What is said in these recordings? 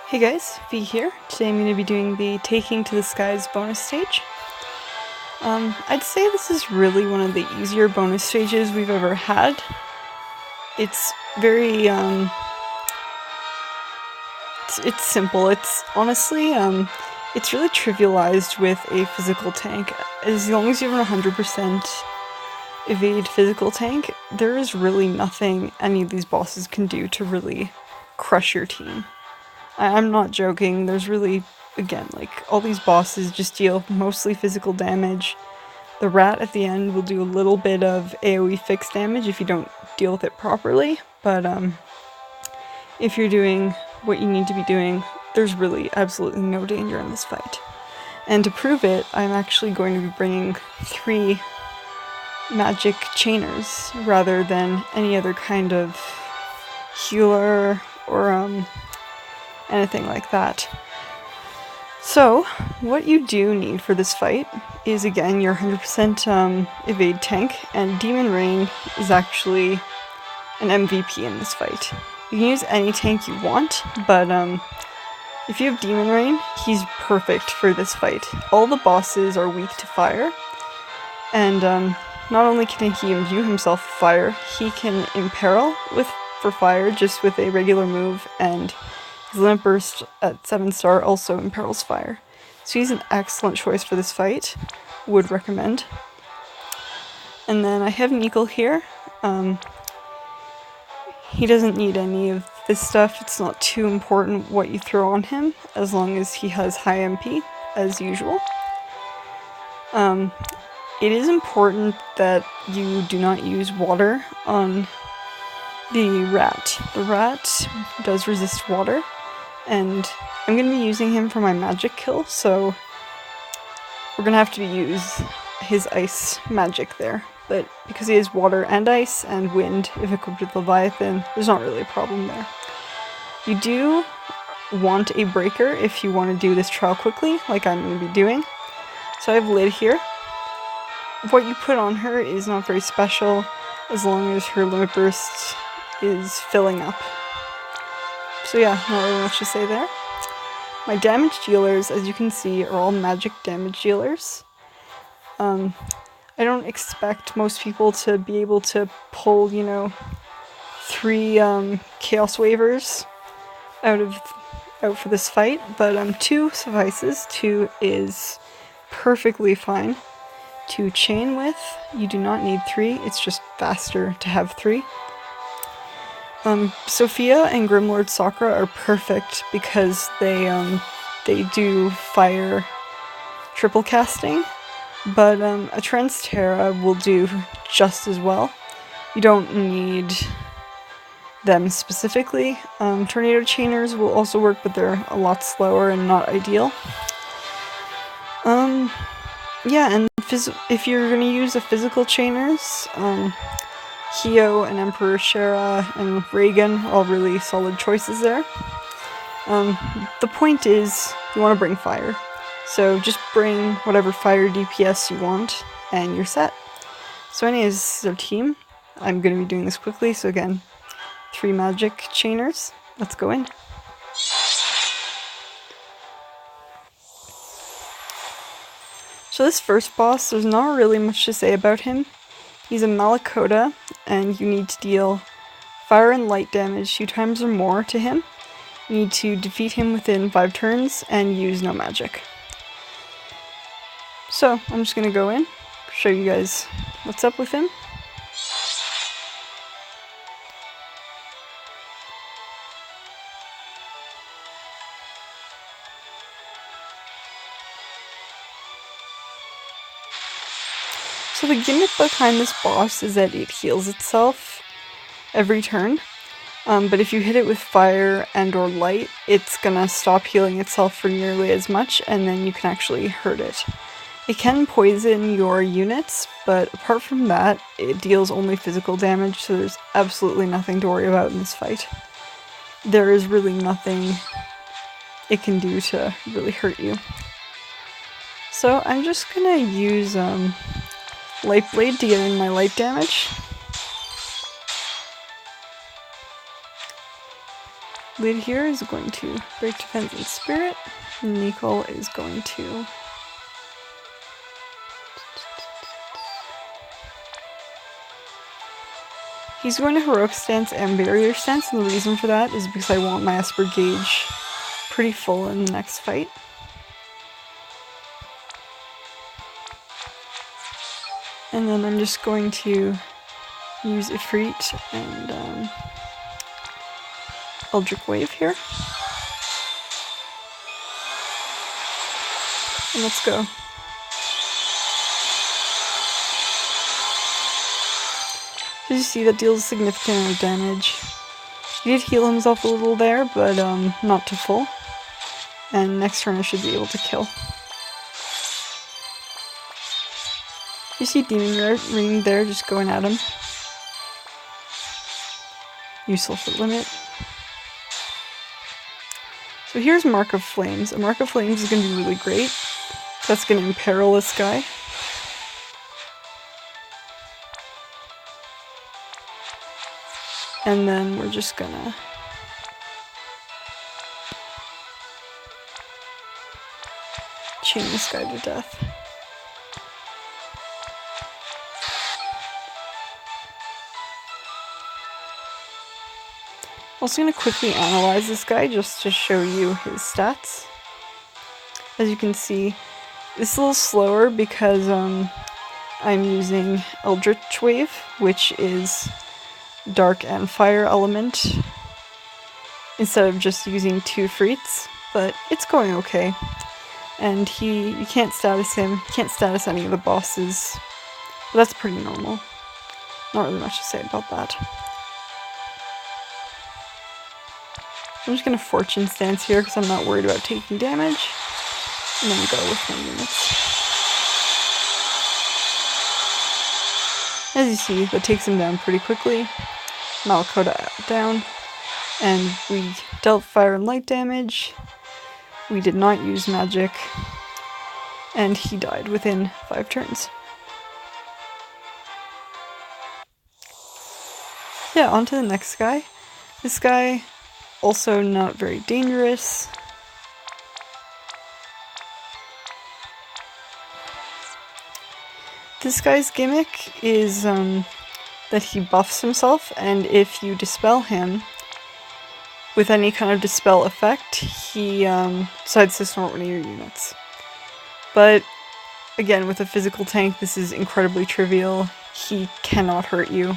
Hey guys, V here. Today I'm going to be doing the Taking to the Skies bonus stage. I'd say this is really one of the easier bonus stages we've ever had. It's very, it's simple. It's honestly, it's really trivialized with a physical tank. As long as you have an 100% evade physical tank, there is really nothing any of these bosses can do to really crush your team. I'm not joking, there's really, again, like, all these bosses just deal mostly physical damage. The rat at the end will do a little bit of AoE fixed damage if you don't deal with it properly, but if you're doing what you need to be doing, there's really absolutely no danger in this fight. And to prove it, I'm actually going to be bringing 3 magic chainers rather than any other kind of healer or anything like that. So, what you do need for this fight is, again, your 100% evade tank, and Demon Rain is actually an MVP in this fight. You can use any tank you want, but if you have Demon Rain, he's perfect for this fight. All the bosses are weak to fire, and not only can he imbue himself with fire, he can imperil for fire just with a regular move, and his Limit Burst at 7-star also imperils fire. So he's an excellent choice for this fight. Would recommend. And then I have Nichol here. He doesn't need any of this stuff. It's not too important what you throw on him, as long as he has high MP, as usual. It is important that you do not use water on the rat. The rat does resist water, and I'm going to be using him for my magic kill, so we're going to have to use his ice magic there. But because he has water and ice and wind, if equipped with Leviathan, there's not really a problem there. You do want a breaker if you want to do this trial quickly, like I'm going to be doing. So I have Lid here. What you put on her is not very special, as long as her Limit Burst is filling up. So yeah, not really much to say there. My damage dealers, as you can see, are all magic damage dealers. I don't expect most people to be able to pull, 3 Chaos Waivers out for this fight, but 2 suffices. 2 is perfectly fine to chain with. You do not need 3, it's just faster to have 3. Sophia and Grimlord Sakura are perfect because they do fire triple casting, but a Transtera will do just as well. You don't need them specifically. Tornado Chainers will also work, but they're a lot slower and not ideal. Yeah, and if you're going to use a physical chainers, Hio and Emperor Shera and Reagan are all really solid choices there. The point is, you want to bring fire. So just bring whatever fire DPS you want, and you're set. So anyways, this is our team. I'm going to be doing this quickly, so again, 3 magic chainers. Let's go in. So this first boss, there's not really much to say about him. He's a Malakota, and you need to deal fire and light damage 2 times or more to him. You need to defeat him within 5 turns, and use no magic. So, I'm just gonna go in, show you guys what's up with him. So the gimmick behind this boss is that it heals itself every turn, but if you hit it with fire and or light, it's gonna stop healing itself for nearly as much, and then you can actually hurt it. It can poison your units, but apart from that, it deals only physical damage, so there's absolutely nothing to worry about in this fight. There is really nothing it can do to really hurt you. So I'm just gonna use Light Blade to get in my light damage. Lid here is going to break defense and spirit. Nichol is going to he's going to heroic stance and barrier stance, and the reason for that is because I want my Esper gauge pretty full in the next fight. And then I'm just going to use Ifrit and Eldritch Wave here. And let's go. As you see, that deals a significant amount of damage. He did heal himself a little there, but not to full. And next turn I should be able to kill. You see Demon Ring there just going at him. Useful for limit. So here's Mark of Flames. A Mark of Flames is going to be really great. That's going to imperil this guy. And then we're just gonna chain this guy to death. Also gonna quickly analyze this guy just to show you his stats. As you can see, this is a little slower because I'm using Eldritch Wave, which is dark and fire element, instead of just using 2 Freets, but it's going okay. And you can't status him, you can't status any of the bosses, but that's pretty normal. Not really much to say about that. I'm just gonna Fortune Stance here because I'm not worried about taking damage, and then go with my units. As you see, that takes him down pretty quickly. Malakota down, and we dealt fire and light damage. We did not use magic, and he died within 5 turns. Yeah, on to the next guy. This guy, also not very dangerous. This guy's gimmick is that he buffs himself, and if you dispel him with any kind of dispel effect, he decides to snort one of your units. But again, with a physical tank, this is incredibly trivial. He cannot hurt you,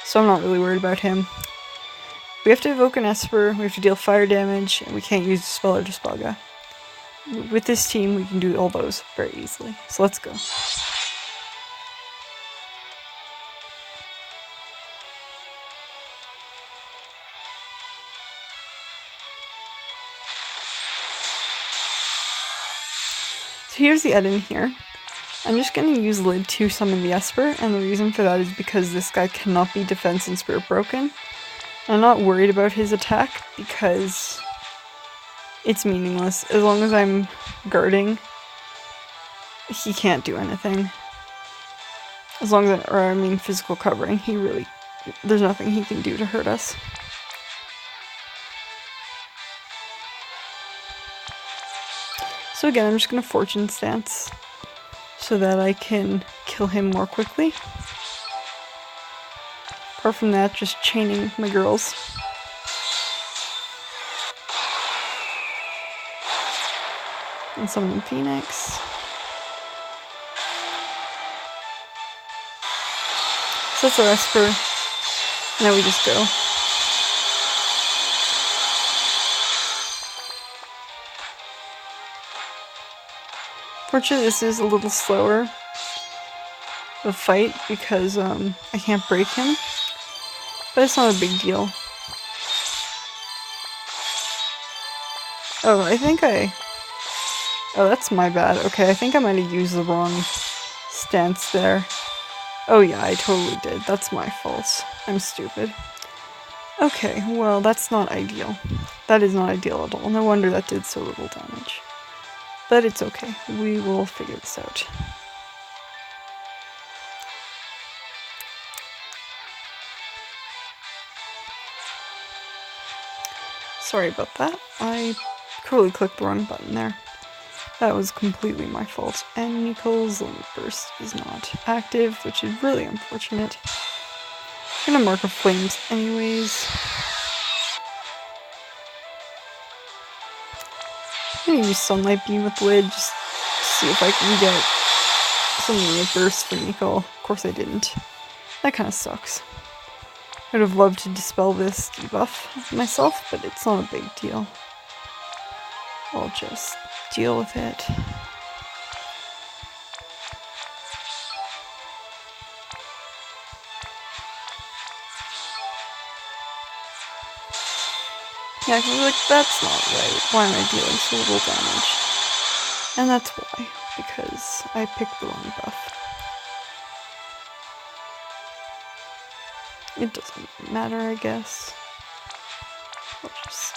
so I'm not really worried about him. We have to evoke an Esper, we have to deal fire damage, and we can't use Dispel or Dispelga. With this team, we can do all those very easily, so let's go. So here's the Eden here. I'm just going to use Lid to summon the Esper, and the reason for that is because this guy cannot be Defense and Spirit broken. I'm not worried about his attack because it's meaningless. As long as I'm guarding, he can't do anything. As long as I mean physical covering, there's nothing he can do to hurt us. So again, I'm just going to Fortune Stance so that I can kill him more quickly. Apart from that, just chaining my girls. And summoning Phoenix. So that's our Esper. Now we just go. Fortunately, this is a little slower of fight because I can't break him, but it's not a big deal. Oh, that's my bad. Okay, I think I might have used the wrong stance there. Oh yeah, I totally did. That's my fault. I'm stupid. Okay, well, that's not ideal. That is not ideal at all. No wonder that did so little damage. But it's okay. We will figure this out. Sorry about that. I totally clicked the wrong button there. That was completely my fault. And Nichol's limit burst is not active, which is really unfortunate. I'm gonna mark a flames anyways. I'm gonna use sunlight beam with lid just to see if I can get some limit burst for Nichol. Of course I didn't. That kind of sucks. I would have loved to dispel this debuff myself, but it's not a big deal. I'll just deal with it. Yeah, I was like, that's not right. Why am I dealing so little damage? And that's why. Because I picked the wrong buff. It doesn't matter, I guess. I'll just...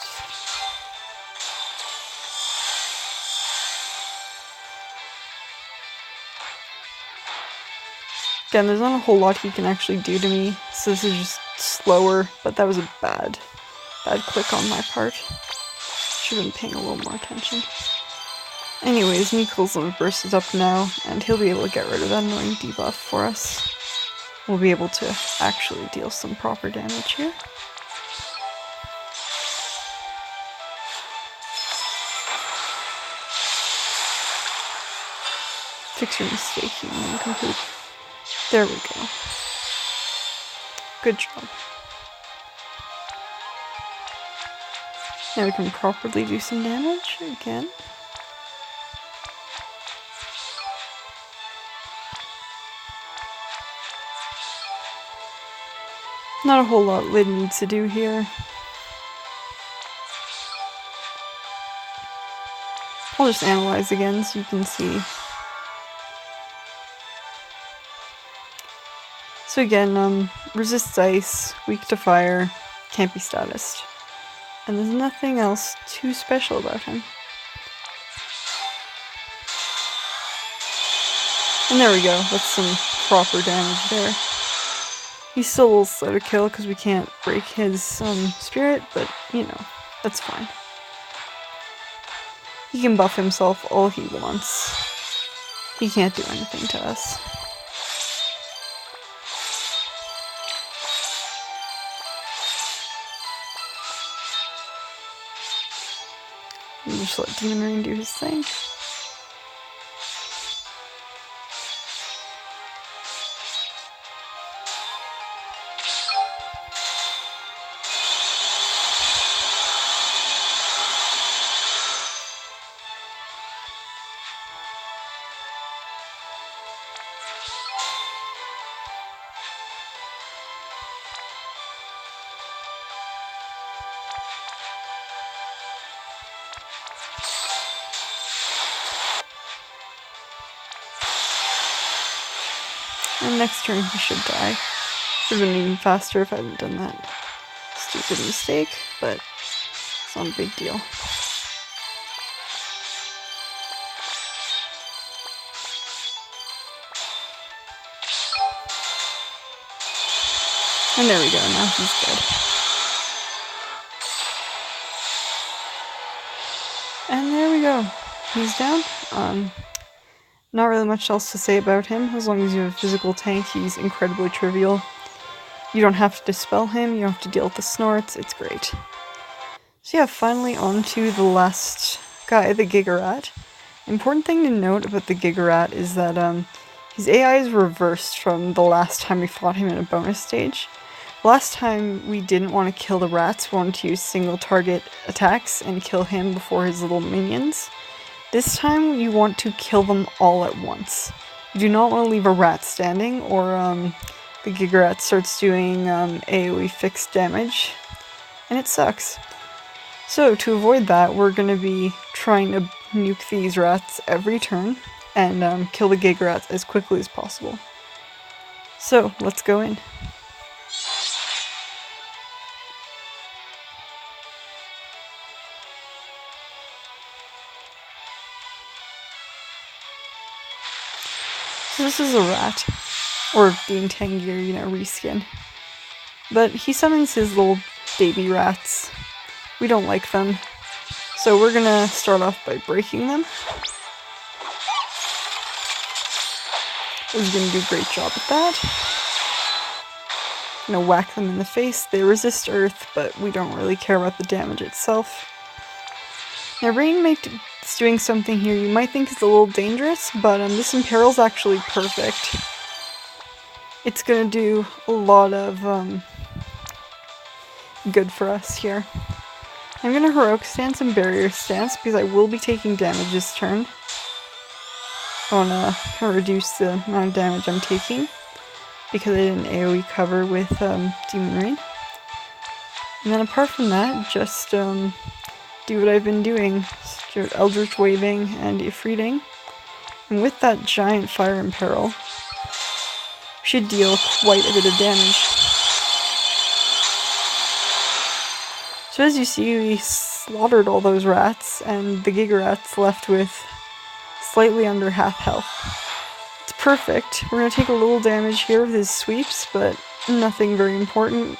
Again, there's not a whole lot he can actually do to me, so this is just slower, but that was a bad click on my part. Should have been paying a little more attention. Anyways, Nichol's limit burst is up now, and he'll be able to get rid of that annoying debuff for us. We'll be able to actually deal some proper damage here. Fix your mistake, human incomplete. There we go. Good job. Now we can properly do some damage again. Not a whole lot Lid needs to do here. I'll just analyze again so you can see. So again, resists ice, weak to fire, can't be statused. And there's nothing else too special about him. And there we go, that's some proper damage there. He's still a little slow to kill because we can't break his spirit, but you know, that's fine. He can buff himself all he wants. He can't do anything to us. And just let Demon Rain do his thing. And next turn he should die. Would have been even faster if I hadn't done that stupid mistake, but it's not a big deal. And there we go, now he's dead. And there we go. He's down. Not really much else to say about him. As long as you have a physical tank, he's incredibly trivial. You don't have to dispel him, you don't have to deal with the snorts, it's great. So yeah, finally on to the last guy, the Gigarat. Important thing to note about the Gigarat is that his AI is reversed from the last time we fought him in a bonus stage. Last time we didn't want to kill the rats, we wanted to use single target attacks and kill him before his little minions. This time you want to kill them all at once. You do not want to leave a rat standing, or the Gigarat starts doing AoE fixed damage, and it sucks. So to avoid that, we're going to be trying to nuke these rats every turn, and kill the Gigarats as quickly as possible. So, let's go in. So this is a rat, or Dean Tangier, you know, reskin. But he summons his little baby rats, we don't like them. So we're gonna start off by breaking them. He's gonna do a great job at that. Gonna whack them in the face. They resist earth, but we don't really care about the damage itself. Now Rainmate's doing something here you might think is a little dangerous, but this Imperil's actually perfect. It's gonna do a lot of good for us here. I'm gonna Heroic Stance and Barrier Stance because I will be taking damage this turn. I wanna reduce the amount of damage I'm taking because I did an AoE cover with Demon Rain. And then apart from that, just do what I've been doing. Eldritch Waving and Ifriting. And with that giant Fire Imperil, we should deal quite a bit of damage. So as you see, we slaughtered all those rats, and the Giga Rats left with slightly under half health. It's perfect. We're going to take a little damage here with his sweeps, but nothing very important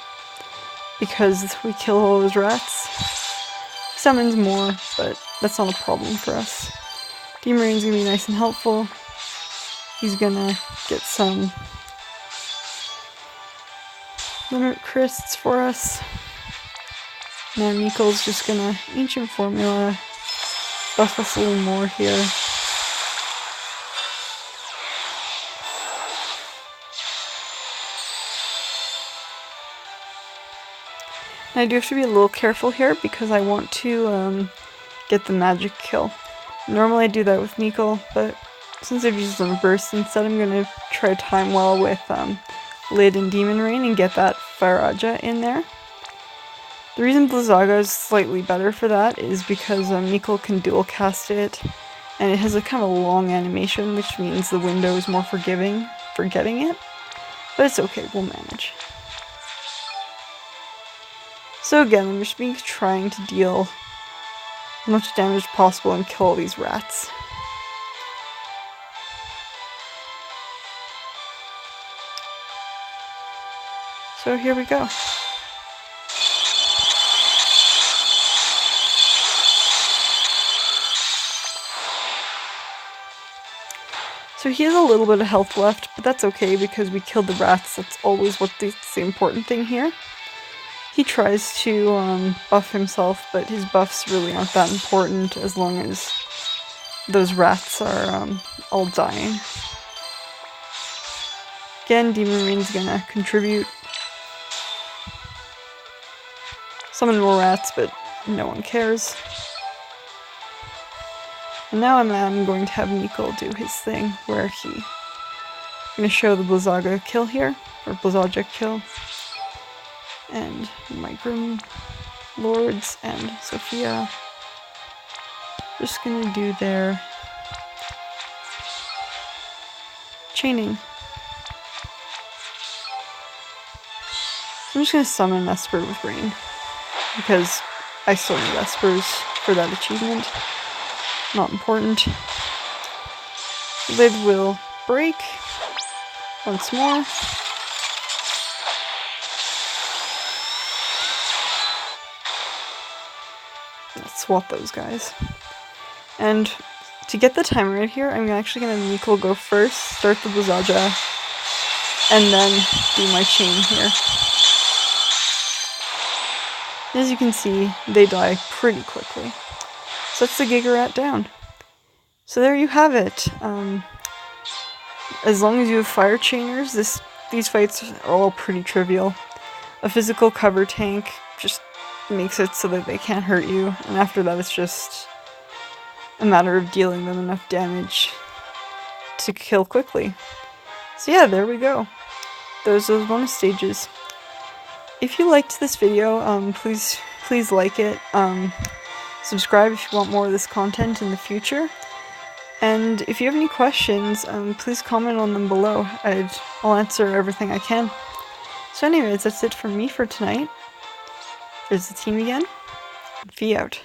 because we kill all those rats. He summons more, but that's not a problem for us. Demon Rain's going to be nice and helpful. He's going to get some limit crysts for us. Now Nichol's just going to Ancient Formula, buff us a little more here. And I do have to be a little careful here because I want to get the magic kill. Normally I do that with Nichol, but since I've used on a burst instead, I'm going to try Time Well with Lid and Demon Rain and get that Firaja in there. The reason Blizzaga is slightly better for that is because Nichol can dual cast it, and it has a kind of a long animation, which means the window is more forgiving for getting it. But it's okay, we'll manage. So again, I'm just trying to deal as much damage as possible and kill all these rats. So here we go. So he has a little bit of health left, but that's okay because we killed the rats. That's always the important thing here. He tries to buff himself, but his buffs really aren't that important as long as those rats are all dying. Again, Demon Rain's gonna contribute. Summon more rats, but no one cares. And now I'm going to have Nichol do his thing, where I'm going to show the Blizzaga kill here, or Blizzaga kill. And my Grim Lords and Sophia just going to do their chaining. I'm just going to summon Esper with Rain, because I still need Espers for that achievement. Not important. Lid will break once more. Let's swap those guys. And to get the timer right here, I'm actually going to have Nichol go first, start the Blizzaga, and then do my chain here. As you can see, they die pretty quickly. So that's the Giga Rat down. So there you have it. As long as you have fire chainers, these fights are all pretty trivial. A physical cover tank just makes it so that they can't hurt you, and after that it's just a matter of dealing them enough damage to kill quickly. So yeah, there we go. Those are those bonus stages. If you liked this video, please like it. Subscribe if you want more of this content in the future. And if you have any questions, please comment on them below. I'll answer everything I can. So anyways, that's it from me for tonight. There's the team again. Fee out.